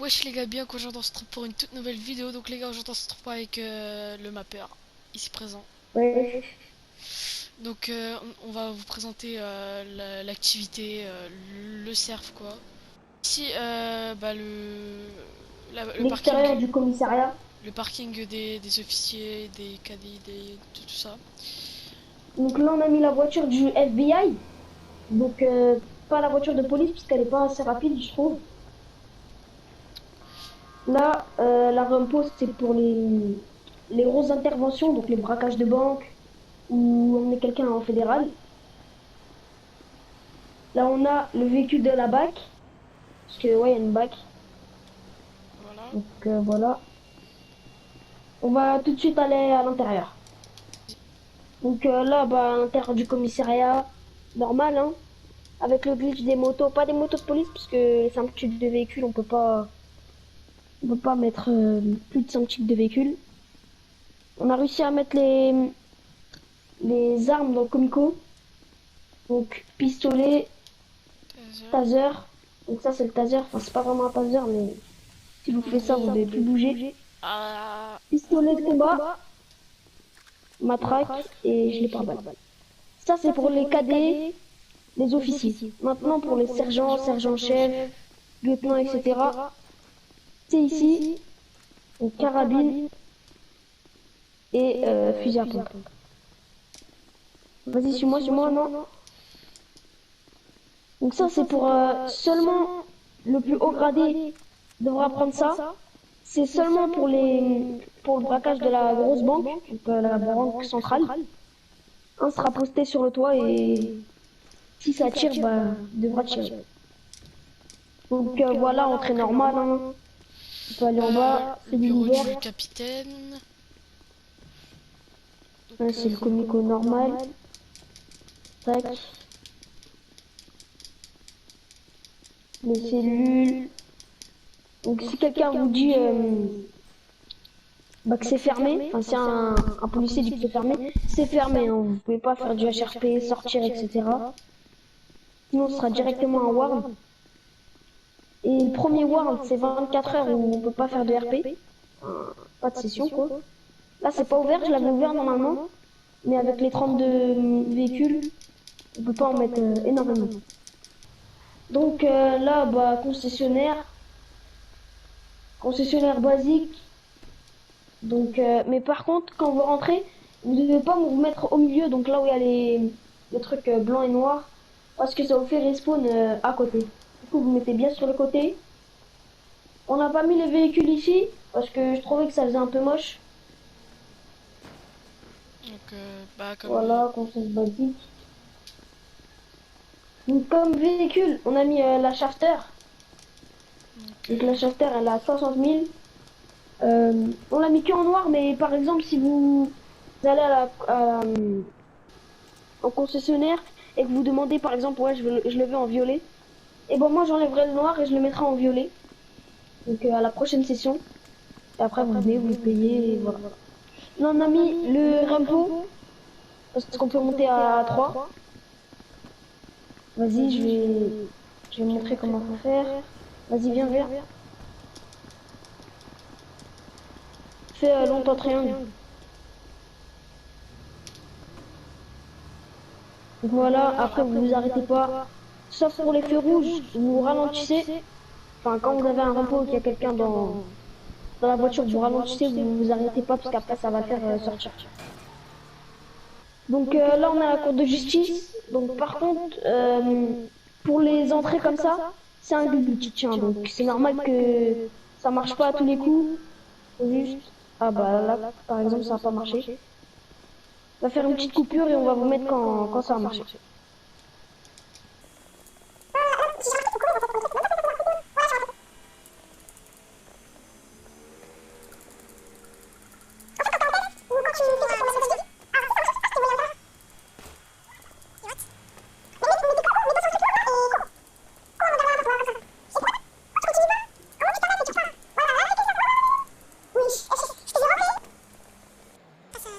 Wesh les gars, bien qu'aujourd'hui on se retrouve pour une toute nouvelle vidéo. Donc les gars, aujourd'hui on se retrouve avec le mapper ici présent. Ouais. Donc on va vous présenter l'activité, le surf quoi. Ici le L'extérieur parking, du commissariat. des officiers, des cadets, de tout ça. Donc là, on a mis la voiture du FBI. Donc, pas la voiture de police, puisqu'elle est pas assez rapide, je trouve. Là, la Rumpo, c'est pour les grosses interventions, donc les braquages de banque, ou on met quelqu'un en fédéral. Là, on a le véhicule de la BAC, parce que, ouais, il y a une BAC. Voilà. Donc, voilà. On va tout de suite aller à l'intérieur. Donc, là, bah, à l'intérieur du commissariat, normal, hein. Avec le glitch des motos, pas des motos de police, parce que les 5 types de véhicules, on peut pas mettre plus de 5 types de véhicules. On a réussi à mettre les armes dans le comico. Donc pistolet, taser. Donc ça c'est le taser, enfin c'est pas vraiment un taser, mais si vous En faites ça, vous gros, devez plus bouger. ah, Pistolet de combat, matraque et gilet pare-balles. Ça c'est pour les cadets, les officiers. Maintenant pour les sergents, sergents-chefs, lieutenants, etc. C'est ici, donc carabine et fusil à pompe. Vas-y, suis-moi, non. Donc ça, c'est pour seulement le plus haut gradé devra prendre ça. C'est seulement pour le braquage de la grosse banque, donc la banque centrale. Un sera posté sur le toit et si ça tire, bah, il devra tirer. Donc voilà, entrée normale, hein. On peut aller en bas, le c'est bureau l'univers. du capitaine. Donc, C'est le comico normal. Tac. Les cellules. Donc si quelqu'un vous dit bah, que c'est fermé, enfin si un policier dit que c'est fermé, hein. Vous pouvez pas faire du HRP, sortir, etc. Sinon ce sera directement un warn. Et le premier warn, c'est 24 heures où on peut pas faire de RP, pas de session quoi. Là c'est pas ouvert, je l'avais ouvert normalement, mais avec les 32 véhicules, on peut pas en mettre énormément. Donc là, bah concessionnaire basique. Donc, mais par contre, quand vous rentrez, vous ne devez pas vous mettre au milieu, donc là où il y a les trucs blancs et noirs, parce que ça vous fait respawn à côté. Du coup, vous mettez bien sur le côté. On n'a pas mis les véhicules ici, parce que je trouvais que ça faisait un peu moche. comme Voilà, conseil basique. Donc, comme véhicule, on a mis la shafter. Donc la shafter, elle a 60 000. On l'a mis que en noir, mais par exemple, si vous allez au concessionnaire et que vous demandez par exemple, ouais, je le veux en violet, et bon, moi j'enlèverai le noir et je le mettrai en violet. Donc à la prochaine session. Et après, vous venez, vous le payez, et voilà. Là, on a mis le Rampo, parce qu'on peut monter à 3. Vas-y, je vais montrer comment faut faire. Vas-y, viens. Fais longtemps triangle. Voilà, après vous vous arrêtez pas. Sauf pour les feux rouges, vous ralentissez. Enfin, quand vous avez un repos et qu'il y a quelqu'un dans la voiture, vous ralentissez, vous vous arrêtez pas parce qu'après ça va faire sortir. Donc là, on a la cour de justice. Donc par contre, pour les entrées comme ça, c'est un glitch. Tiens, donc c'est normal que ça marche pas à tous les coups. Faut juste... Ah bah là, par exemple, ça n'a pas marché. On va faire une petite coupure et on va vous mettre quand ça a marché.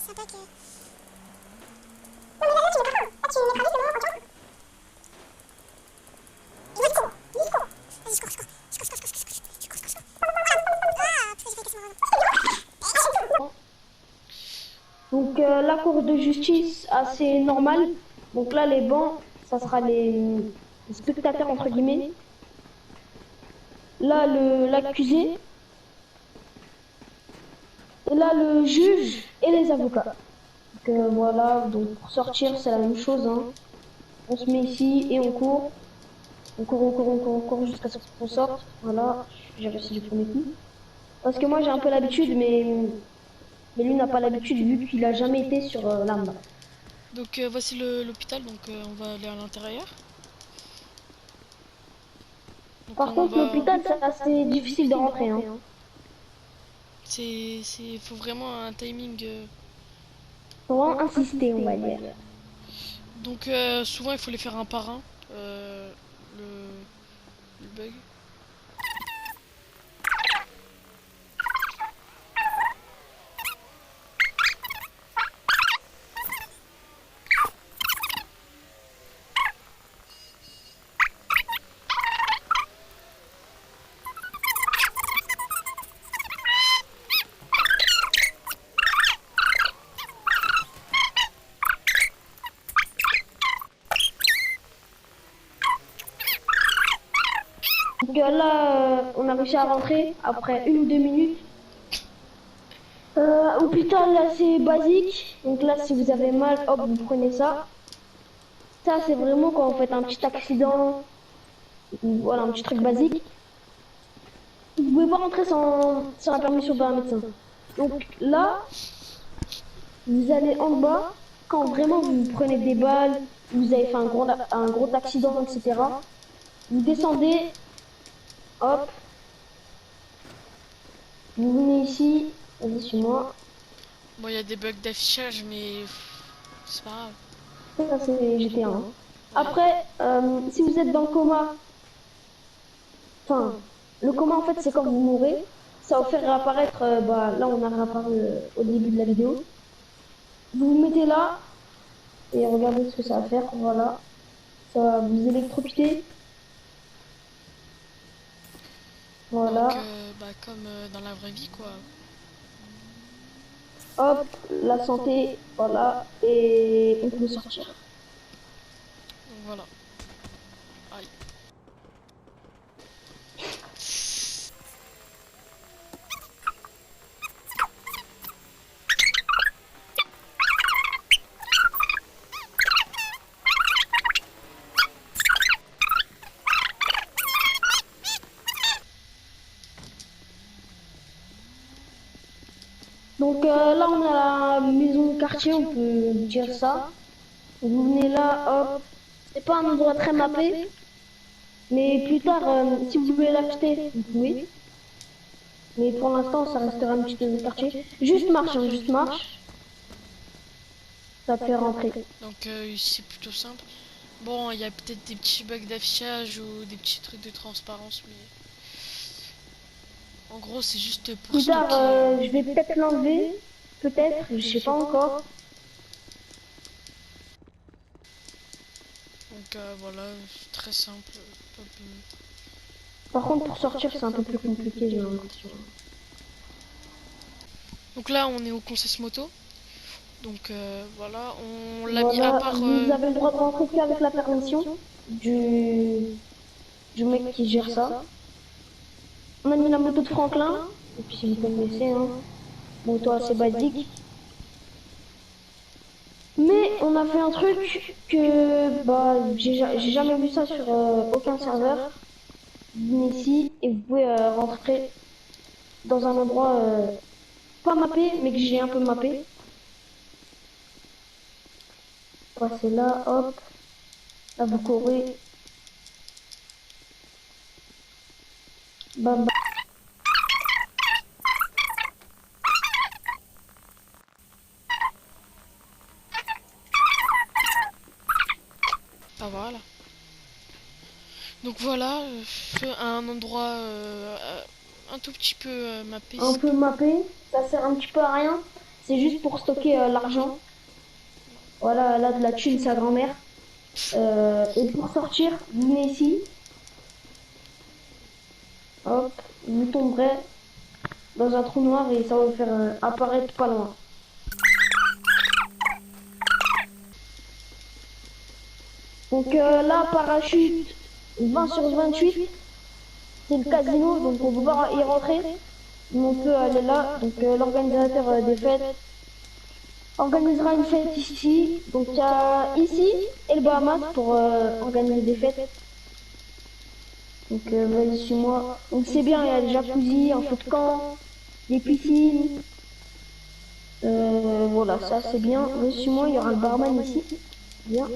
Ça bug. Non mais là tu me prends. Là tu me prends juste Donc la cour de justice assez normale. Donc là les bancs, ça sera les spectateurs entre guillemets. Là l'accusé. Et là le juge et les avocats. Donc voilà, donc pour sortir c'est la même chose. Hein. On se met ici et on court. On court jusqu'à ce qu'on sorte. Voilà, j'ai réussi le premier coup. Parce que moi j'ai un peu l'habitude, mais lui n'a pas l'habitude vu qu'il a jamais été sur l'arme. Donc voici l'hôpital, donc on va aller à l'intérieur. Donc Par contre, l'hôpital, c'est assez difficile de rentrer. Hein. Faut vraiment un timing. Faut vraiment insister, on va dire. Donc souvent il faut les faire un par un. Le, le bug. Donc là, on a réussi à rentrer après 1 ou 2 minutes. Hôpital, là, c'est basique. Donc là, si vous avez mal, hop, vous prenez ça. Ça, c'est vraiment quand vous faites un petit accident. Voilà, un petit truc basique. Vous pouvez pas rentrer sans la permission d'un médecin. Donc là, vous allez en bas. Quand vraiment vous prenez des balles, vous avez fait un gros accident, etc. Vous descendez, hop, vous venez ici, vas-y sur moi. Bon, il y a des bugs d'affichage, mais c'est pas grave. Ça c'est GTA. Hein. Après, si vous êtes dans le coma, enfin, le coma en fait c'est quand vous mourrez, ça va faire réapparaître, bah là on a réapparu au début de la vidéo. Vous vous mettez là, et regardez ce que ça va faire, voilà. Ça va vous électrocuter. Voilà. Donc, bah, comme dans la vraie vie, quoi. Hop, la santé, voilà, et on peut sortir. Donc, voilà. Aïe. Donc là, on a la maison quartier, on peut dire ça. Vous venez là, hop. C'est pas un endroit très mappé, mais plus tard, si vous voulez l'acheter, vous pouvez. Mais pour l'instant, ça restera un petit quartier. Juste marche, hein, juste marche. Ça te fait rentrer. Donc, c'est plutôt simple. Bon, il y a peut-être des petits bugs d'affichage ou des petits trucs de transparence, mais en gros, c'est juste pour Plus tard, stocker. je vais peut-être l'enlever. Peut-être, je sais pas encore. Donc, voilà, c'est très simple. Pas plus- Par contre, pour sortir, c'est un peu plus compliqué, j'ai l'impression. Donc là, on est au Concess Moto. Donc voilà, on l'a mis à Voilà, part. vous avez le droit de rentrer qu'avec la permission du mec qui gère ça. On a mis la moto de Franklin, et puis si vous connaissez, hein, moto assez basique. Mais on a fait un truc que bah j'ai jamais vu ça sur aucun serveur. Vous venez ici et vous pouvez rentrer dans un endroit pas mappé, mais que j'ai un peu mappé. Passez là, hop, là vous courez. Bam, bam. Ah voilà. Donc voilà, un endroit un tout petit peu mappé. Un peu mappé, ça sert un petit peu à rien. C'est juste pour stocker l'argent. Voilà, là de la thune, sa grand-mère. Et pour sortir, vous venez ici. Hop, vous tomberez dans un trou noir et ça va vous faire apparaître pas loin. Donc là, parachute 20/28, c'est le casino, donc on peut pas y rentrer. Mais on peut aller là. Donc l'organisateur des fêtes organisera une fête ici. Donc il y a ici et le Bahamas pour organiser des fêtes. Donc vas-y, suis-moi. Donc c'est bien, il y a le jacuzzi, un feu de camp, des piscines. Voilà, ça c'est bien. Vas-y, suis-moi, il y aura le barman ici. Bien.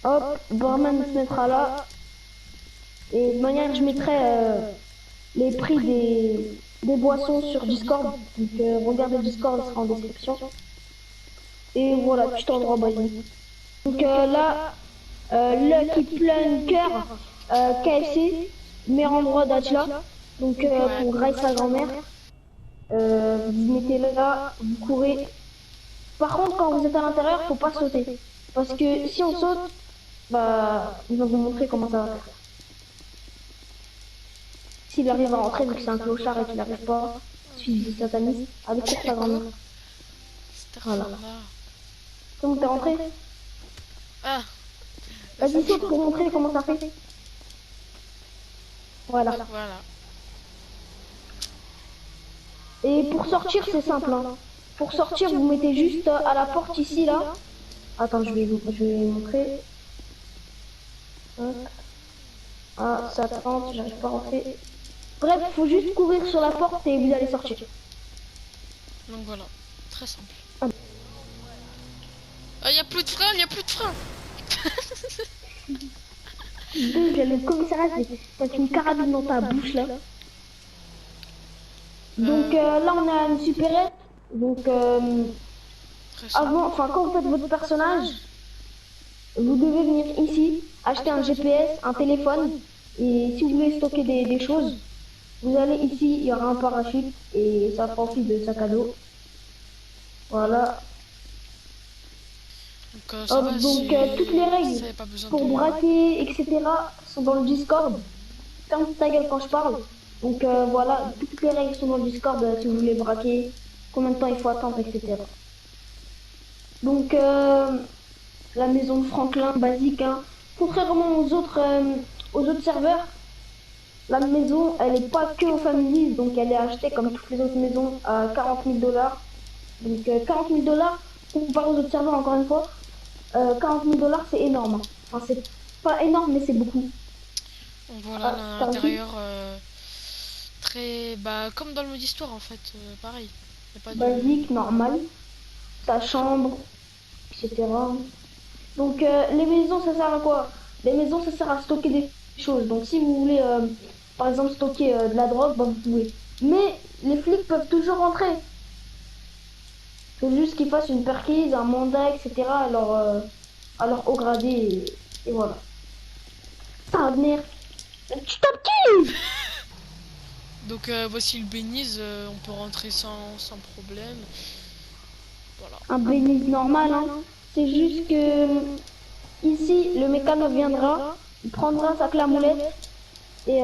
Hop, barman se mettra là. Et de manière, je mettrai les prix des boissons sur Discord. Donc regardez le Discord, il sera en description. Et voilà, petit endroit basique. Donc là, Lucky Plunker, KFC, meilleur endroit d'Atla. Donc pour Grace sa grand-mère. Vous mettez là, vous courez. Par contre, quand vous êtes à l'intérieur, faut pas sauter. Parce que si on saute, bah, il va vous montrer comment ça va faire. S'il arrive à rentrer, vu que c'est un clochard et qu'il n'arrive pas, suivi sataniste, avec sa grand-mère. Voilà. Comment t'es rentré? Ah. Vas-y, saute pour montrer comment ça fait. Voilà. Voilà. Et pour sortir, c'est simple. Hein. Pour sortir, vous mettez juste à la porte ici, là. Attends, je vais montrer. Ah, ça tente, j'arrive pas à rentrer. Bref, faut juste courir sur la porte et vous allez sortir. Donc voilà, très simple. Ah, y a plus de frein, y a plus de frein. Donc le commissariat, c'est une carabine dans ta bouche là. Donc là on a une supérette. Donc avant, enfin quand vous faites votre personnage, vous devez venir ici, acheter un GPS, un téléphone. Et si vous voulez stocker des choses, vous allez ici, il y aura un parachute et ça profite de sac à dos. Voilà. Donc toutes les règles pour braquer, etc. sont dans le Discord. Ferme ta gueule quand je parle. Donc voilà, toutes les règles sont dans le Discord si vous voulez braquer, combien de temps il faut attendre, etc. Donc la maison de Franklin, basique. Hein. Contrairement aux autres serveurs, la maison, elle n'est pas que aux familles, donc elle est achetée comme toutes les autres maisons à 40 000 $. Donc 40 000 $, comparé aux autres serveurs, encore une fois, 40 000 $, c'est énorme. Enfin, c'est pas énorme, mais c'est beaucoup. Donc voilà, l'intérieur très... Bah, comme dans le mode histoire, en fait, pareil. Y a pas basique, normal. Ta chambre, etc. Donc les maisons, ça sert à quoi? Les maisons, ça sert à stocker des choses. Donc si vous voulez, par exemple, stocker de la drogue, bah, vous pouvez. Mais les flics peuvent toujours rentrer. Il faut juste qu'ils fassent une perquise, un mandat, etc. Alors au gradé, et voilà. Putain de merde. Tu tapes qui? Donc voici le Beniz, on peut rentrer sans problème. Voilà. Un Beniz normal, hein. C'est juste que ici, le mécano viendra, il prendra sa clamoulette et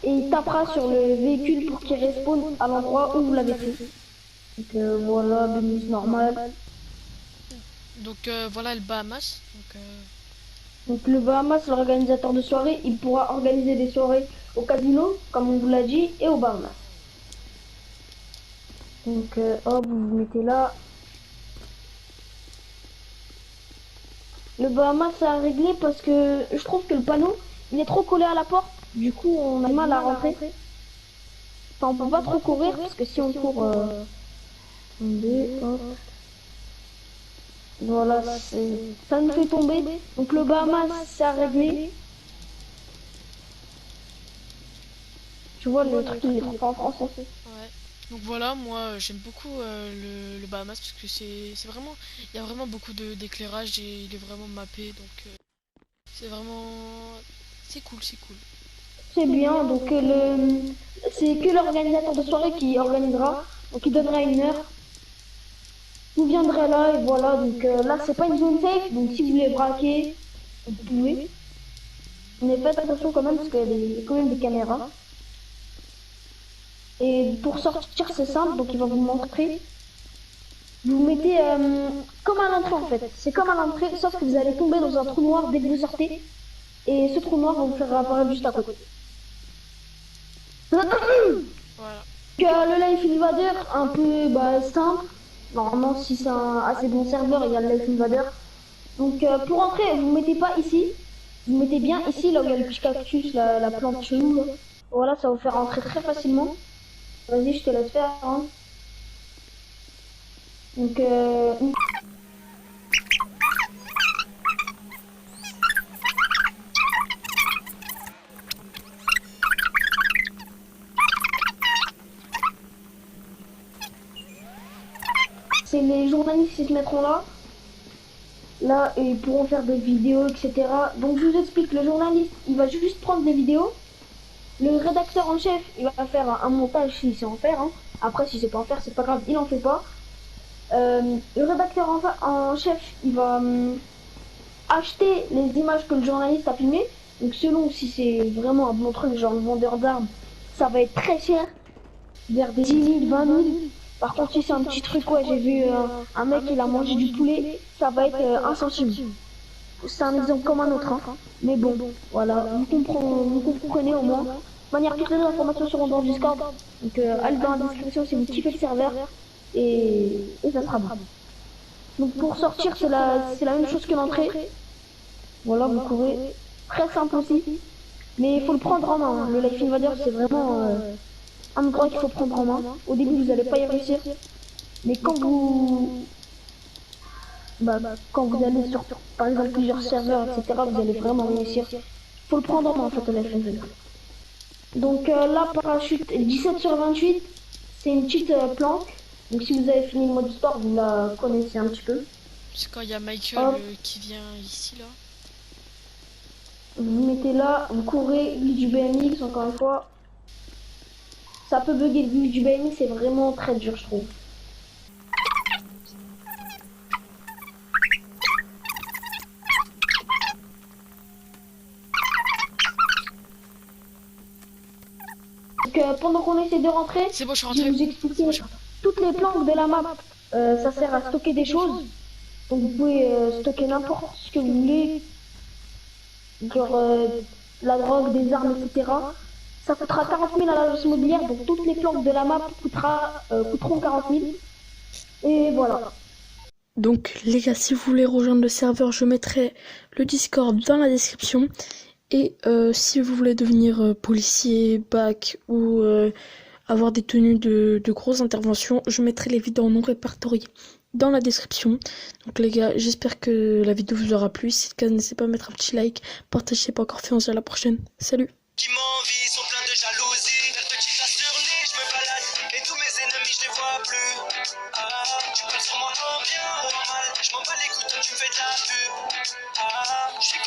il tapera sur le véhicule pour qu'il respawn à l'endroit où vous l'avez fait. Donc voilà, Beniz normal. Donc voilà le Bahamas. Donc le Bahamas, l'organisateur de soirée, il pourra organiser des soirées au casino, comme on vous l'a dit, et au Bahamas. Donc hop, vous vous mettez là. Le Bahamas, ça a réglé parce que je trouve que le panneau, il est trop collé à la porte. Du coup, on a mal à rentrer. Enfin, on peut pas trop courir parce que si on court... hop. Voilà, ça nous fait tomber. Donc le Bahamas, ça a réglé. Tu vois, le truc, il est trop en français. Ouais. Donc voilà, moi j'aime beaucoup le Bahamas parce que c'est vraiment... Il y a vraiment beaucoup d'éclairage et il est vraiment mappé. Donc c'est vraiment... C'est cool, c'est cool. C'est bien, donc c'est que l'organisateur de soirée qui organisera. Donc il donnera une heure. Vous viendrez là et voilà, donc là c'est pas une zone safe, donc si vous voulez braquer, vous pouvez. Mais faites attention quand même parce qu'il y a quand même des caméras. Et pour sortir, c'est simple, donc il va vous montrer. Vous mettez comme à l'entrée en fait. C'est comme à l'entrée, sauf que vous allez tomber dans un trou noir dès que vous sortez. Et ce trou noir va vous faire apparaître juste à côté. Voilà. Le Life Invader, un peu simple. Normalement, si c'est un assez bon serveur, il y a le Life Invader. Donc pour entrer, vous mettez pas ici. Vous mettez bien ici, là où il y a le petit cactus, la plante chelou. Là. Voilà, ça va vous faire entrer très facilement. Vas-y, je te laisse faire. Hein. Donc, c'est les journalistes qui se mettront là. Là, ils pourront faire des vidéos, etc. Donc, je vous explique, le journaliste, il va juste prendre des vidéos. Le rédacteur en chef, il va faire un montage s'il sait en faire. Hein. Après, si c'est pas en faire, c'est pas grave, il en fait pas. Le rédacteur en chef, il va acheter les images que le journaliste a filmées. Donc, selon si c'est vraiment un bon truc, genre le vendeur d'armes, ça va être très cher. Vers des 10 000, 20 000. Par contre, si c'est un petit truc, ouais, j'ai vu un mec, il a mangé du poulet, ça va être 1 centime. C'est un exemple comme un autre, hein. Mais bon, voilà, vous comprenez au moins. De toute manière, toutes les informations seront dans le Discord. Donc, allez dans la description si vous kiffez le serveur. Et ça sera bon. Donc, pour sortir, c'est la même chose que l'entrée. Voilà, vous courez. Très simple aussi. Mais il faut le prendre en main. Hein. Le Life Invader, c'est vraiment un endroit qu'il faut prendre en main. Au début, vous n'allez pas y réussir. Mais quand vous allez sur, par exemple, plusieurs serveurs, etc., vous allez vraiment réussir. Faut le prendre en main, en fait, le Life Invader. Donc là, parachute 17 sur 28, c'est une petite planque. Donc si vous avez fini le mode histoire, vous la connaissez un petit peu. C'est quand il y a Michael qui vient ici, là. Vous mettez là, vous courez, glitch du BMX, encore une fois. Ça peut bugger le glitch du BMX, c'est vraiment très dur, je trouve. Donc pendant qu'on essaie de rentrer, C'est bon, je suis je vais rentré. vous expliquer toutes les planques de la map. Ça sert à stocker des choses. Donc vous pouvez stocker n'importe ce que vous voulez. Genre la drogue, des armes, etc. Ça coûtera 40 000 à l'agence immobilière, donc toutes les planques de la map coûteront 40 000. Et voilà. Donc les gars, si vous voulez rejoindre le serveur, je mettrai le Discord dans la description. Et si vous voulez devenir policier, bac ou avoir des tenues de grosses interventions, je mettrai les vidéos non répertoriées dans la description. Donc les gars, j'espère que la vidéo vous aura plu. Si c'est le cas, n'hésitez pas à mettre un petit like, partagez si c'est pas encore fait, on se dit à la prochaine. Salut! Qui m'envient sont pleins de jalousie. Le petit chat sur lit, je me balade et tous mes ennemis je les vois plus. Tu parles sur moi en bien ou en mal. Je m'en bats les couilles, toi tu me fais de la pub. Je suis